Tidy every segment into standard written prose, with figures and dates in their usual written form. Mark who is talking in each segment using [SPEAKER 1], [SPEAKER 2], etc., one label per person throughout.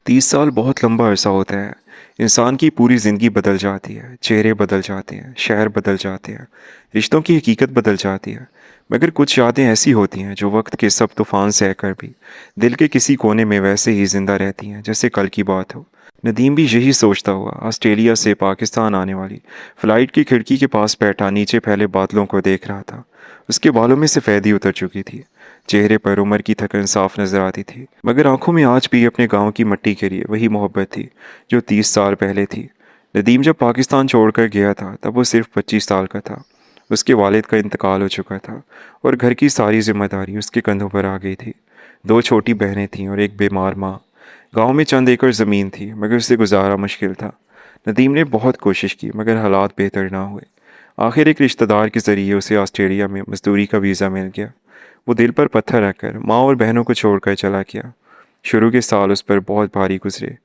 [SPEAKER 1] 30 साल बहुत लंबा अरसा होता है। इंसान की पूरी ज़िंदगी बदल जाती है, चेहरे बदल जाते हैं, शहर बदल जाते हैं, रिश्तों की हकीकत बदल जाती है। मगर कुछ यादें ऐसी होती हैं जो वक्त के सब तूफान सह कर भी दिल के किसी कोने में वैसे ही ज़िंदा रहती हैं जैसे कल की बात हो। नदीम भी यही सोचता हुआ ऑस्ट्रेलिया से पाकिस्तान आने वाली फ़्लाइट की खिड़की के पास बैठा नीचे फैले बादलों को देख रहा था। उसके बालों में सफ़ेदी उतर चुकी थी, चेहरे पर उम्र की थकन साफ नजर आती थी, मगर आंखों में आज भी अपने गांव की मिट्टी के लिए वही मोहब्बत थी जो 30 साल पहले थी। नदीम जब पाकिस्तान छोड़कर गया था तब वो सिर्फ 25 साल का था। उसके वालिद का इंतकाल हो चुका था और घर की सारी जिम्मेदारी उसके कंधों पर आ गई थी। दो छोटी बहनें थीं और एक बीमार माँ। गांव में चंद एकड़ ज़मीन थी मगर उसे गुजारा मुश्किल था। नदीम ने बहुत कोशिश की मगर हालात बेहतर ना हुए। आखिर एक रिश्तेदार के ज़रिए उसे ऑस्ट्रेलिया में मजदूरी का वीज़ा मिल गया। वो दिल पर पत्थर रखकर माँ और बहनों को छोड़कर चला गया। शुरू के साल उस पर बहुत भारी गुजरे।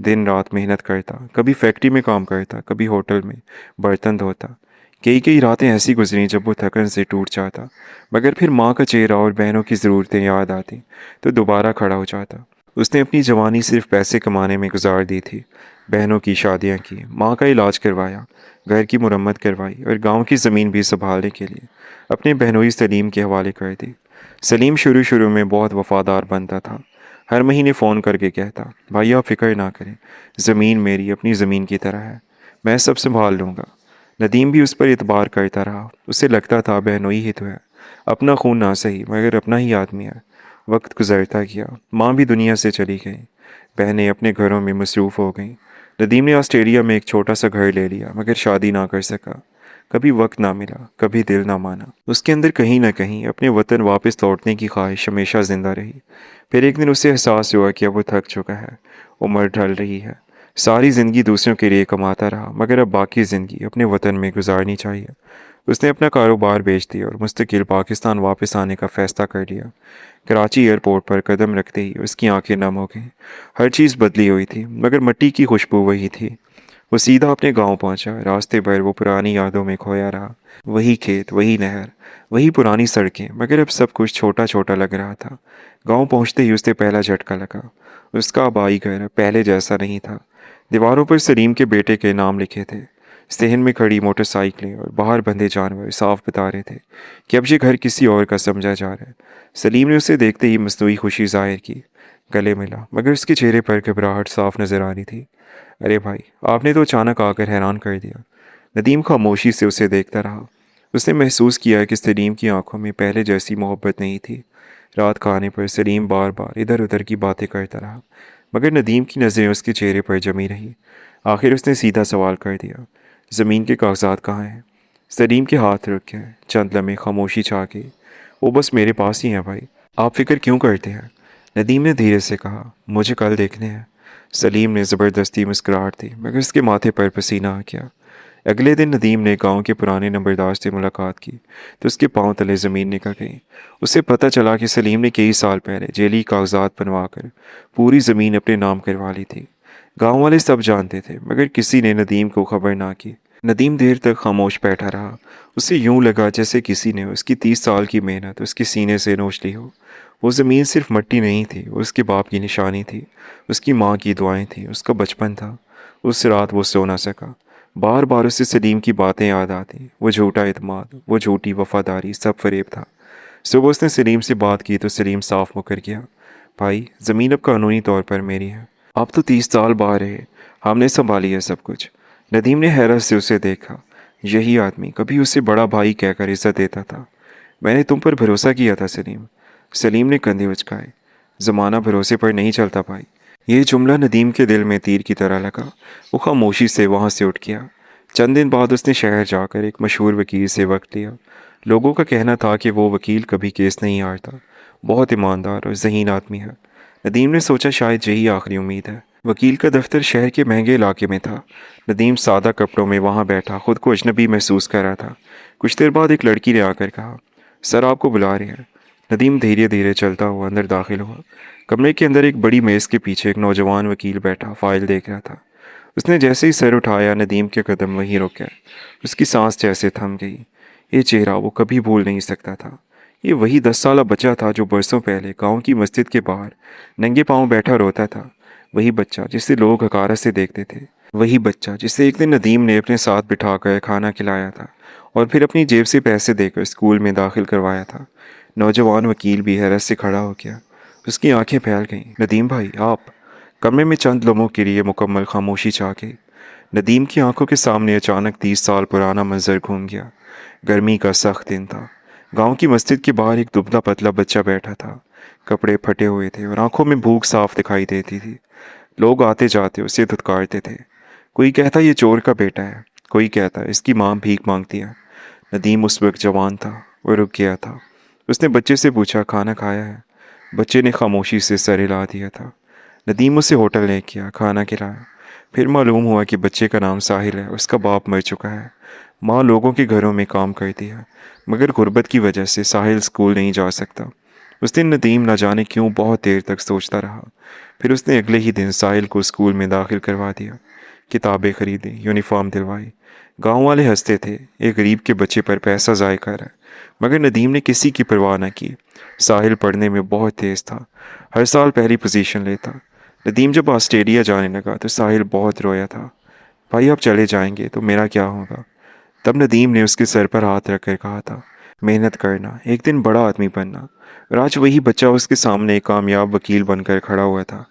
[SPEAKER 1] दिन रात मेहनत करता, कभी फैक्ट्री में काम करता, कभी होटल में बर्तन धोता। कई कई रातें ऐसी गुजरी जब वो थकन से टूट जाता, मगर फिर माँ का चेहरा और बहनों की ज़रूरतें याद आती तो दोबारा खड़ा हो जाता। उसने अपनी जवानी सिर्फ पैसे कमाने में गुजार दी थी। बहनों की शादियाँ की, माँ का इलाज करवाया, घर की मुरम्मत करवाई और गांव की ज़मीन भी संभालने के लिए अपने बहनोई सलीम के हवाले कर दी। सलीम शुरू शुरू में बहुत वफादार बनता था। हर महीने फ़ोन करके कहता, भाई आप फिक्र ना करें, ज़मीन मेरी अपनी ज़मीन की तरह है, मैं सब संभाल लूँगा। नदीम भी उस पर इतबार करता रहा। उसे लगता था बहनोई ही तो है, अपना खून ना सही मगर अपना ही आदमी है। वक्त गुजरता गया, माँ भी दुनिया से चली गई, बहनें अपने घरों में मसरूफ़ हो गईं। नदीम ने ऑस्ट्रेलिया में एक छोटा सा घर ले लिया मगर शादी ना कर सका। कभी वक्त ना मिला, कभी दिल ना माना। उसके अंदर कहीं ना कहीं अपने वतन वापस लौटने की ख्वाहिश हमेशा जिंदा रही। फिर एक दिन उसे एहसास हुआ कि अब वो थक चुका है, उम्र ढल रही है। सारी ज़िंदगी दूसरों के लिए कमाता रहा मगर अब बाकी ज़िंदगी अपने वतन में गुजारनी चाहिए। उसने अपना कारोबार बेच दिया और मुस्तकिल पाकिस्तान वापस आने का फ़ैसला कर लिया। कराची एयरपोर्ट पर कदम रखते ही उसकी आंखें नम हो गईं। हर चीज़ बदली हुई थी मगर मिट्टी की खुशबू वही थी। वो सीधा अपने गांव पहुंचा। रास्ते भर वो पुरानी यादों में खोया रहा। वही खेत, वही नहर, वही पुरानी सड़कें, मगर अब सब कुछ छोटा छोटा लग रहा था। गांव पहुंचते ही उसे पहला झटका लगा। उसका आबाई घर पहले जैसा नहीं था। दीवारों पर सलीम के बेटे के नाम लिखे थे। सहन में खड़ी मोटरसाइकिलें और बाहर बंधे जानवर साफ बता रहे थे कि अब ये घर किसी और का समझा जा रहा है। सलीम ने उसे देखते ही मसनूई खुशी जाहिर की। गले मिला मगर उसके चेहरे पर घबराहट साफ नजर आ रही थी। अरे भाई, आपने तो अचानक आकर हैरान कर दिया। नदीम खामोशी से उसे देखता रहा। उसने महसूस किया कि सलीम की आंखों में पहले जैसी मोहब्बत नहीं थी। रात खाने पर सलीम बार बार इधर उधर की बातें करता रहा मगर नदीम की नज़रें उसके चेहरे पर जमी रही। आखिर उसने सीधा सवाल कर दिया, ज़मीन के कागजात कहाँ हैं? सलीम के हाथ रुक गए। चंद लम्हे खामोशी छा गई। वो बस मेरे पास ही हैं भाई, आप फिक्र क्यों करते हैं? नदीम ने धीरे से कहा, मुझे कल देखने हैं। सलीम ने ज़बरदस्ती मुस्कुराहट दी मगर उसके माथे पर पसीना आ गया। अगले दिन नदीम ने गांव के पुराने नंबरदार से मुलाकात की तो उसके पांव तले ज़मीन निकल गई। उसे पता चला कि सलीम ने कई साल पहले जेली कागजात बनवाकर पूरी ज़मीन अपने नाम करवा ली थी। गांव वाले सब जानते थे मगर किसी ने नदीम को खबर ना की। नदीम देर तक खामोश बैठा रहा। उसे यूं लगा जैसे किसी ने उसकी 30 साल की मेहनत उसके सीने से नोच ली हो। वो ज़मीन सिर्फ मिट्टी नहीं थी, वो उसके बाप की निशानी थी, उसकी माँ की दुआएं थी, उसका बचपन था। उस रात वो सो ना सका। बार बार उसे सलीम की बातें याद आती, वो झूठा इत्मीनान, वो झूठी वफादारी, सब फरेब था। सुबह उसने सलीम से बात की तो सलीम साफ मुकर गया, भाई ज़मीन अब कानूनी तौर पर मेरी है। आप तो 30 साल बाहर रहे, हमने संभाली है सब कुछ। नदीम ने हैरत से उसे देखा। यही आदमी कभी उसे बड़ा भाई कहकर इज्जत देता था। मैंने तुम पर भरोसा किया था सलीम। सलीम ने कंधे उचकाए। ज़माना भरोसे पर नहीं चलता भाई। ये जुमला नदीम के दिल में तीर की तरह लगा। वो खामोशी से वहाँ से उठ गया। चंद दिन बाद उसने शहर जाकर एक मशहूर वकील से वक्त लिया। लोगों का कहना था कि वो वकील कभी केस नहीं हारता, बहुत ईमानदार और ज़हीन आदमी है। नदीम ने सोचा शायद यही आखिरी उम्मीद है। वकील का दफ्तर शहर के महंगे इलाके में था। नदीम सादा कपड़ों में वहाँ बैठा खुद को अजनबी महसूस कर रहा था। कुछ देर बाद एक लड़की ने आकर कहा, सर आपको बुला रहे हैं। नदीम धीरे धीरे चलता हुआ अंदर दाखिल हुआ। कमरे के अंदर एक बड़ी मेज़ के पीछे एक नौजवान वकील बैठा फाइल देख रहा था। उसने जैसे ही सर उठाया नदीम के कदम वहीं रुक गए। उसकी सांस जैसे थम गई। ये चेहरा वो कभी भूल नहीं सकता था। ये वही 10 साला बच्चा था जो बरसों पहले गांव की मस्जिद के बाहर नंगे पांव बैठा रोता था। वही बच्चा जिसे लोग हकारत से देखते थे, वही बच्चा जिसे एक दिन नदीम ने अपने साथ बिठाकर खाना खिलाया था और फिर अपनी जेब से पैसे देकर स्कूल में दाखिल करवाया था। नौजवान वकील भी हैरत से खड़ा हो गया। उसकी आंखें फैल गईं। नदीम भाई आप? कमरे में चंद लम्हों के लिए मुकम्मल खामोशी छा गई। नदीम की आंखों के सामने अचानक 30 साल पुराना मंजर घूम गया। गर्मी का सख्त दिन था। गांव की मस्जिद के बाहर एक दुबला पतला बच्चा बैठा था। कपड़े फटे हुए थे और आंखों में भूख साफ दिखाई देती थी। लोग आते जाते उसे धुतकारते थे। कोई कहता ये चोर का बेटा है, कोई कहता इसकी माँ भीख मांगती है। नदीम उस वक्त जवान था। वो रुक गया था। उसने बच्चे से पूछा, खाना खाया है? बच्चे ने खामोशी से सर हिला दिया था। नदीम उसे होटल ले गया, खाना खिलाया। फिर मालूम हुआ कि बच्चे का नाम साहिल है। उसका बाप मर चुका है। माँ लोगों के घरों में काम करती है, मगर गुर्बत की वजह से साहिल स्कूल नहीं जा सकता। उस दिन नदीम न जाने क्यों बहुत देर तक सोचता रहा। फिर उसने अगले ही दिन साहिल को स्कूल में दाखिल करवा दिया। किताबें खरीदी, यूनिफॉर्म दिलवाई। गांव वाले हंसते थे, एक गरीब के बच्चे पर पैसा ज़ाय कर रहा है। मगर नदीम ने किसी की परवाह न की। साहिल पढ़ने में बहुत तेज़ था, हर साल पहली पोजीशन लेता। नदीम जब ऑस्ट्रेलिया जाने लगा तो साहिल बहुत रोया था। भाई आप चले जाएंगे तो मेरा क्या होगा? तब नदीम ने उसके सर पर हाथ रखकर कहा था, मेहनत करना, एक दिन बड़ा आदमी बनना। और आज वही बच्चा उसके सामने एक कामयाब वकील बनकर खड़ा हुआ था।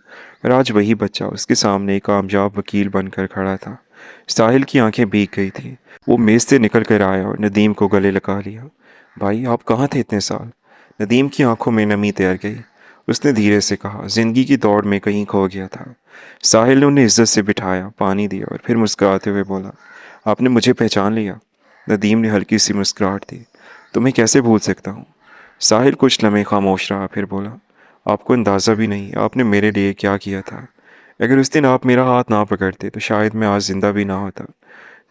[SPEAKER 1] और आज वही बच्चा उसके सामने एक कामयाब वकील बनकर खड़ा था। साहिल की आंखें भीग गई थी। वो मेज़ से निकल कर आया और नदीम को गले लगा लिया। भाई आप कहाँ थे इतने साल? नदीम की आंखों में नमी तैर गई। उसने धीरे से कहा, जिंदगी की दौड़ में कहीं खो गया था। साहिल ने उन्हें इज्जत से बिठाया, पानी दिया और फिर मुस्कुराते हुए बोला, आपने मुझे पहचान लिया? नदीम ने हल्की सी मुस्कुराहट दी। तुम्हें कैसे भूल सकता हूँ? साहिल कुछ लम्हे खामोश रहा, फिर बोला, आपको अंदाज़ा भी नहीं आपने मेरे लिए क्या किया था। अगर उस दिन आप मेरा हाथ ना पकड़ते तो शायद मैं आज जिंदा भी ना होता।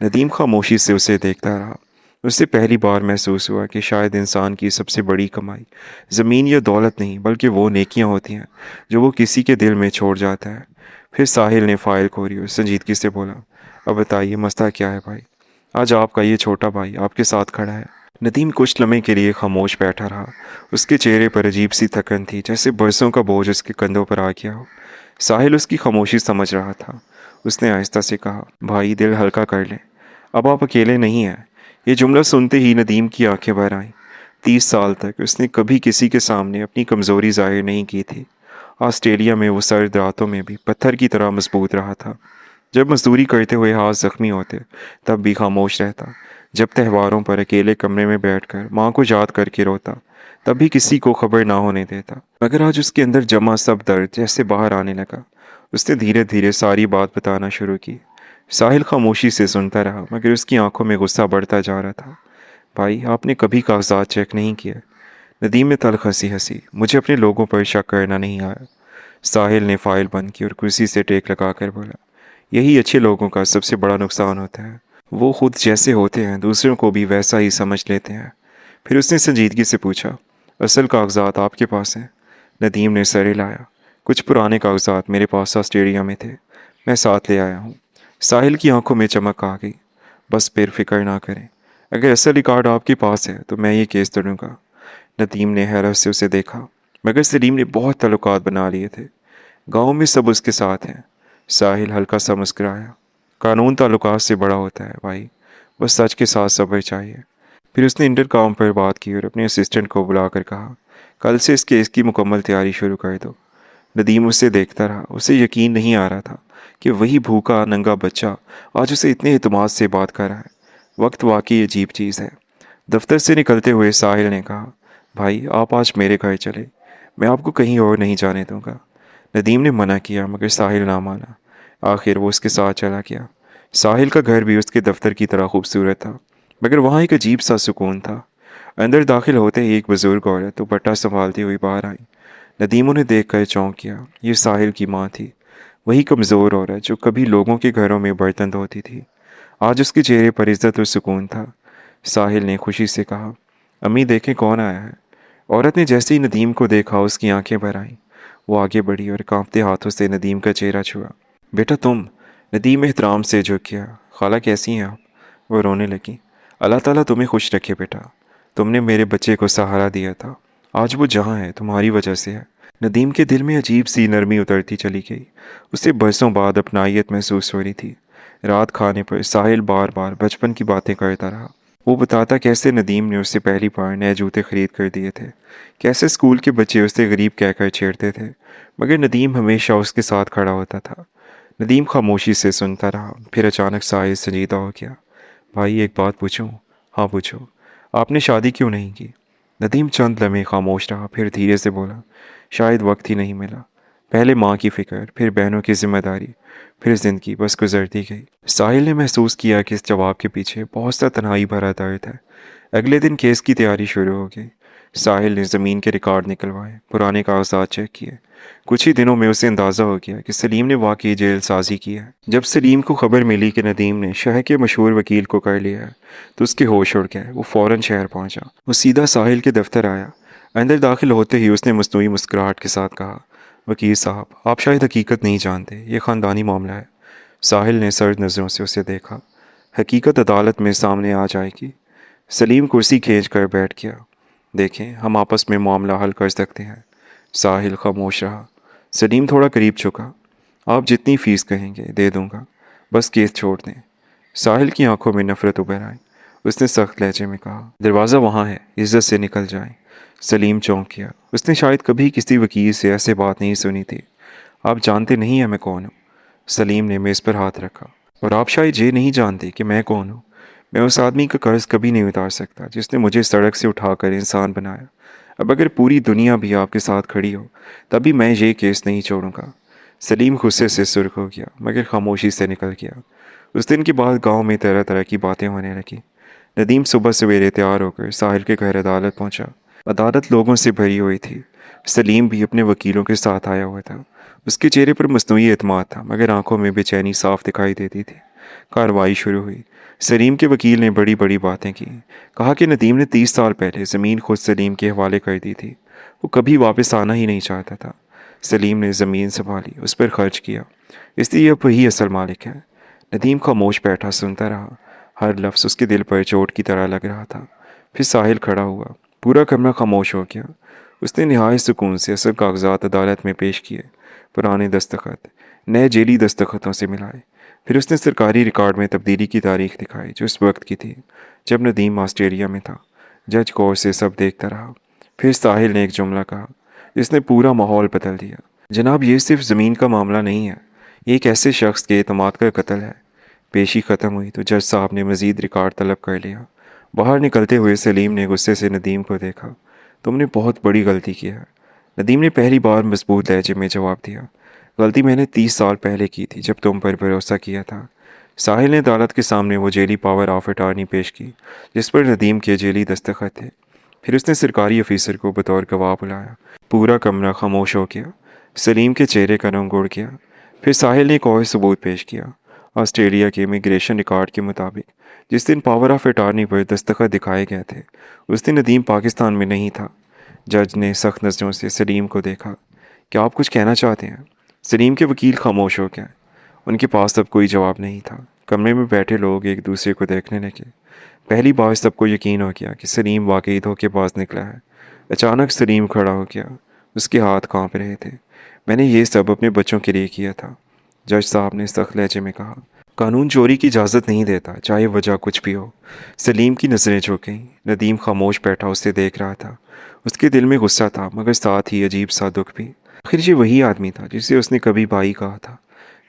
[SPEAKER 1] नदीम खामोशी से उसे देखता रहा। उससे पहली बार महसूस हुआ कि शायद इंसान की सबसे बड़ी कमाई ज़मीन या दौलत नहीं, बल्कि वो नेकियां होती हैं जो वो किसी के दिल में छोड़ जाता है। फिर साहिल ने फाइल खोली और संजीदगी से बोला, अब बताइए मसला क्या है भाई? आज आपका ये छोटा भाई आपके साथ खड़ा है। नदीम कुछ लम्हे के लिए खामोश बैठा रहा। उसके चेहरे पर अजीब सी थकन थी, जैसे बरसों का बोझ उसके कंधों पर आ गया हो। साहिल उसकी खामोशी समझ रहा था। उसने आहिस्ता से कहा, भाई दिल हल्का कर ले, अब आप अकेले नहीं हैं। ये जुमला सुनते ही नदीम की आंखें भर आईं। 30 साल तक उसने कभी किसी के सामने अपनी कमज़ोरी जाहिर नहीं की थी। ऑस्ट्रेलिया में वो सर्द रातों में भी पत्थर की तरह मजबूत रहा था। जब मजदूरी करते हुए हाथ जख्मी होते तब भी खामोश रहता। जब त्योहारों पर अकेले कमरे में बैठकर माँ को याद करके रोता तब भी किसी को खबर ना होने देता। मगर आज उसके अंदर जमा सब दर्द जैसे बाहर आने लगा। उसने धीरे धीरे सारी बात बताना शुरू की। साहिल खामोशी से सुनता रहा, मगर उसकी आंखों में गुस्सा बढ़ता जा रहा था। भाई आपने कभी कागजात चेक नहीं किए? नदीम में तल्ख हंसी हंसी, मुझे अपने लोगों पर शक करना नहीं आया। साहिल ने फाइल बंद की और कुर्सी से टेक लगाकर बोला, यही अच्छे लोगों का सबसे बड़ा नुकसान होता है। वो खुद जैसे होते हैं दूसरों को भी वैसा ही समझ लेते हैं। फिर उसने संजीदगी से पूछा, असल कागजात आपके पास हैं? नदीम ने सर हिलाया। कुछ पुराने कागजात मेरे पास ऑस्ट्रेलिया में थे, मैं साथ ले आया हूँ। साहिल की आंखों में चमक आ गई। बस फिर फिक्र ना करें, अगर असल रिकॉर्ड आपके पास है तो मैं ये केस लड़ूंगा। नदीम ने हैरत से उसे देखा, मगर सलीम ने बहुत ताल्लुकात बना लिए थे। गांव में सब उसके साथ हैं। साहिल हल्का सा मुस्कुराया। कानून ताल्लुकात से बड़ा होता है भाई, बस सच के साथ सब्र चाहिए। फिर उसने इंटरकॉम पर बात की और अपने असिस्टेंट को बुलाकर कहा, कल से इस केस की मुकम्मल तैयारी शुरू कर दो। नदीम उसे देखता रहा। उसे यकीन नहीं आ रहा था कि वही भूखा नंगा बच्चा आज उसे इतने एतमाद से बात कर रहा है। वक्त वाकई अजीब चीज़ है। दफ्तर से निकलते हुए साहिल ने कहा, भाई आप आज मेरे घर चले, मैं आपको कहीं और नहीं जाने दूंगा। नदीम ने मना किया, मगर साहिल ना माना। आखिर वो उसके साथ चला गया। साहिल का घर भी उसके दफ्तर की तरह खूबसूरत था, मगर वहाँ एक अजीब सा सुकून था। अंदर दाखिल होते ही एक बुजुर्ग औरत दुपट्टा संभालती हुई बाहर आई। नदीम उन्हें देख कर चौंक गया। ये साहिल की माँ थी, वही कमज़ोर औरत जो कभी लोगों के घरों में बर्तन धोती थी। आज उसके चेहरे पर इज्जत और सुकून था। साहिल ने खुशी से कहा, अम्मी देखें कौन आया है। औरत ने जैसे ही नदीम को देखा उसकी आंखें भर आईं। वो आगे बढ़ी और कांपते हाथों से नदीम का चेहरा छुआ। बेटा तुम? नदीम एहतराम से झुक गया। खाला कैसी हैं आप? वो रोने लगी। अल्लाह ताला तुम्हें खुश रखे बेटा, तुमने मेरे बच्चे को सहारा दिया था, आज वो जहाँ है तुम्हारी वजह से है। नदीम के दिल में अजीब सी नरमी उतरती चली गई। उसे बरसों बाद अपनायत महसूस हो रही थी। रात खाने पर साहिल बार बार बचपन की बातें करता रहा। वो बताता कैसे नदीम ने उससे पहली बार नए जूते खरीद कर दिए थे, कैसे स्कूल के बच्चे उसे गरीब कहकर छेड़ते थे, मगर नदीम हमेशा उसके साथ खड़ा होता था। नदीम खामोशी से सुनता रहा, फिर अचानक साहिल संजीदा हो गया। भाई एक बात पूछूं? हाँ पूछो। आपने शादी क्यों नहीं की? नदीम चंद लम्हे खामोश रहा, फिर धीरे से बोला, शायद वक्त ही नहीं मिला। पहले माँ की फिक्र, फिर बहनों की जिम्मेदारी, फिर जिंदगी बस गुजरती गई। साहिल ने महसूस किया कि इस जवाब के पीछे बहुत सा तन्हाई भरा दर्द है। अगले दिन केस की तैयारी शुरू हो गई। साहिल ने ज़मीन के रिकॉर्ड निकलवाए, पुराने कागजात चेक किए। कुछ ही दिनों में उसे अंदाज़ा हो गया कि सलीम ने वाकई जेल साजी की है। जब सलीम को खबर मिली कि नदीम ने शहर के मशहूर वकील को कर लिया है, तो उसके होश उड़ गए। वो फ़ौरन शहर पहुंचा। वो सीधा साहिल के दफ्तर आया। अंदर दाखिल होते ही उसने मसनूई मुस्कुराहट के साथ कहा, वकील साहब, आप शायद हकीकत नहीं जानते, ये ख़ानदानी मामला है। साहिल ने सर्द नज़रों से उसे देखा। हकीकत अदालत में सामने आ जाएगी। सलीम कुर्सी खींच कर बैठ गया। देखें, हम आपस में मामला हल कर सकते हैं। साहिल खामोश रहा। सलीम थोड़ा करीब झुका। आप जितनी फ़ीस कहेंगे दे दूंगा, बस केस छोड़ दें। साहिल की आंखों में नफरत उभर आई। उसने सख्त लहजे में कहा, दरवाज़ा वहाँ है, इज्जत से निकल जाएं। सलीम चौंक गया। उसने शायद कभी किसी वकील से ऐसे बात नहीं सुनी थी। आप जानते नहीं हैं मैं कौन हूँ? सलीम ने मेज़ पर हाथ रखा। और आप शायद ये नहीं जानते कि मैं कौन हूँ। मैं उस आदमी का कर्ज कभी नहीं उतार सकता जिसने मुझे सड़क से उठाकर इंसान बनाया। अब अगर पूरी दुनिया भी आपके साथ खड़ी हो, तभी मैं ये केस नहीं छोड़ूंगा। सलीम गुस्से से सुर्ख हो गया, मगर खामोशी से निकल गया। उस दिन के बाद गांव में तरह तरह की बातें होने लगी। नदीम सुबह सवेरे तैयार होकर साहिल के घर अदालत पहुंचा। अदालत लोगों से भरी हुई थी। सलीम भी अपने वकीलों के साथ आया हुआ था। उसके चेहरे पर मसनूई एतमाद था, मगर आंखों में बेचैनी साफ दिखाई देती थी। कार्रवाई शुरू हुई। सलीम के वकील ने बड़ी बड़ी बातें की। कहा कि नदीम ने 30 साल पहले ज़मीन खुद सलीम के हवाले कर दी थी। वो कभी वापस आना ही नहीं चाहता था। सलीम ने ज़मीन संभाली, उस पर खर्च किया, इसलिए अब वही असल मालिक है। नदीम खामोश बैठा सुनता रहा। हर लफ्ज़ उसके दिल पर चोट की तरह लग रहा था। फिर साहिल खड़ा हुआ। पूरा कमरा खामोश हो गया। उसने निहायत सुकून से असल कागजात अदालत में पेश किए। पुराने दस्तखत नए जेली दस्तखतों से मिलाए। फिर उसने सरकारी रिकॉर्ड में तब्दीली की तारीख दिखाई जो उस वक्त की थी जब नदीम ऑस्ट्रेलिया में था। जज गौर से सब देखता रहा। फिर साहिल ने एक जुमला कहा जिसने पूरा माहौल बदल दिया। जनाब, ये सिर्फ ज़मीन का मामला नहीं है, ये एक ऐसे शख्स के एतमाद का कत्ल है। पेशी ख़त्म हुई तो जज साहब ने मज़ीद रिकॉर्ड तलब कर लिया। बाहर निकलते हुए सलीम ने गुस्से से नदीम को देखा। तुमने बहुत बड़ी गलती की है। नदीम ने पहली बार मजबूत लहजे में जवाब दिया। गलती मैंने 30 साल पहले की थी जब तुम पर भरोसा किया था। साहिल ने अदालत के सामने वो जेली पावर ऑफ अटॉर्नी पेश की जिस पर नदीम के जेली दस्तखत थे। फिर उसने सरकारी अफीसर को बतौर गवाह बुलाया। पूरा कमरा खामोश हो गया। सलीम के चेहरे का रंग उड़ गया। फिर साहिल ने एक और सबूत पेश किया। ऑस्ट्रेलिया के इमिग्रेशन रिकॉर्ड के मुताबिक जिस दिन पावर ऑफ अटॉर्नी पर दस्तखत दिखाए गए थे, उस दिन नदीम पाकिस्तान में नहीं था। जज ने सख्त नज़रों से सलीम को देखा। क्या आप कुछ कहना चाहते हैं? सलीम के वकील खामोश हो गए। उनके पास अब कोई जवाब नहीं था। कमरे में बैठे लोग एक दूसरे को देखने लगे। पहली बार सबको यकीन हो गया कि सलीम वाकई धोखेबाज निकला है। अचानक सलीम खड़ा हो गया। उसके हाथ कांप रहे थे। मैंने ये सब अपने बच्चों के लिए किया था। जज साहब ने सख्त लहजे में कहा, कानून चोरी की इजाज़त नहीं देता, चाहे वजह कुछ भी हो। सलीम की नज़रें झुक गईं। नदीम खामोश बैठा उसे देख रहा था। उसके दिल में गुस्सा था, मगर साथ ही अजीब सा दुख भी। आखिर ये वही आदमी था जिसे उसने कभी भाई कहा था।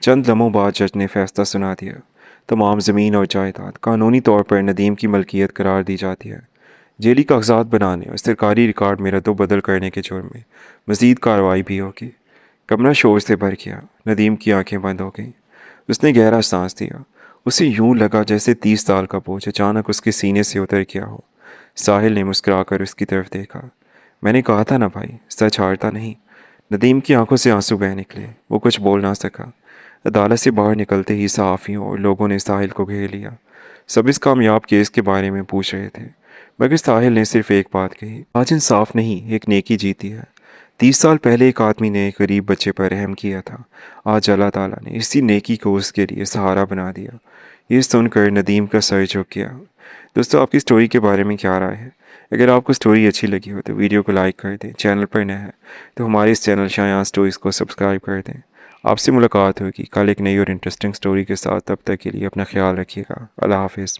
[SPEAKER 1] चंद लम्हों बाद जज ने फैसला सुना दिया। तमाम ज़मीन और जायदाद कानूनी तौर पर नदीम की मलकियत करार दी जाती है। जेली कागजात बनाने और सरकारी रिकॉर्ड में रद्दो-बदल करने के जुर्म में मज़ीद कार्रवाई भी होगी। कमरा शोर से भर गया। नदीम की आंखें बंद हो गईं। उसने गहरा सांस दिया। उसे यूं लगा जैसे 30 साल का बोझ अचानक उसके सीने से उतर गया हो। साहिल ने मुस्कुराकर उसकी तरफ देखा। मैंने कहा था ना भाई, सच हारता नहीं। नदीम की आंखों से आंसू बह निकले। वो कुछ बोल ना सका। अदालत से बाहर निकलते ही सहाफ़ियों और लोगों ने साहिल को घेर लिया। सब इस कामयाब केस के बारे में पूछ रहे थे, मगर साहिल ने सिर्फ एक बात कही, आज इंसाफ नहीं, एक नेकी जीती है। 30 साल पहले एक आदमी ने एक गरीब बच्चे पर रहम किया था। आज अल्लाह ताला ने इसी नेकी को उसके लिए सहारा बना दिया। ये सुनकर नदीम का सर झुक गया। दोस्तों, आपकी स्टोरी के बारे में क्या राय है? अगर आपको स्टोरी अच्छी लगी हो तो वीडियो को लाइक कर दें। चैनल पर नया है तो हमारे इस चैनल शायान स्टोरीज़ को सब्सक्राइब कर दें। आपसे मुलाकात होगी कल एक नई और इंटरेस्टिंग स्टोरी के साथ। तब तक के लिए अपना ख्याल रखिएगा। अल्लाह हाफिज़।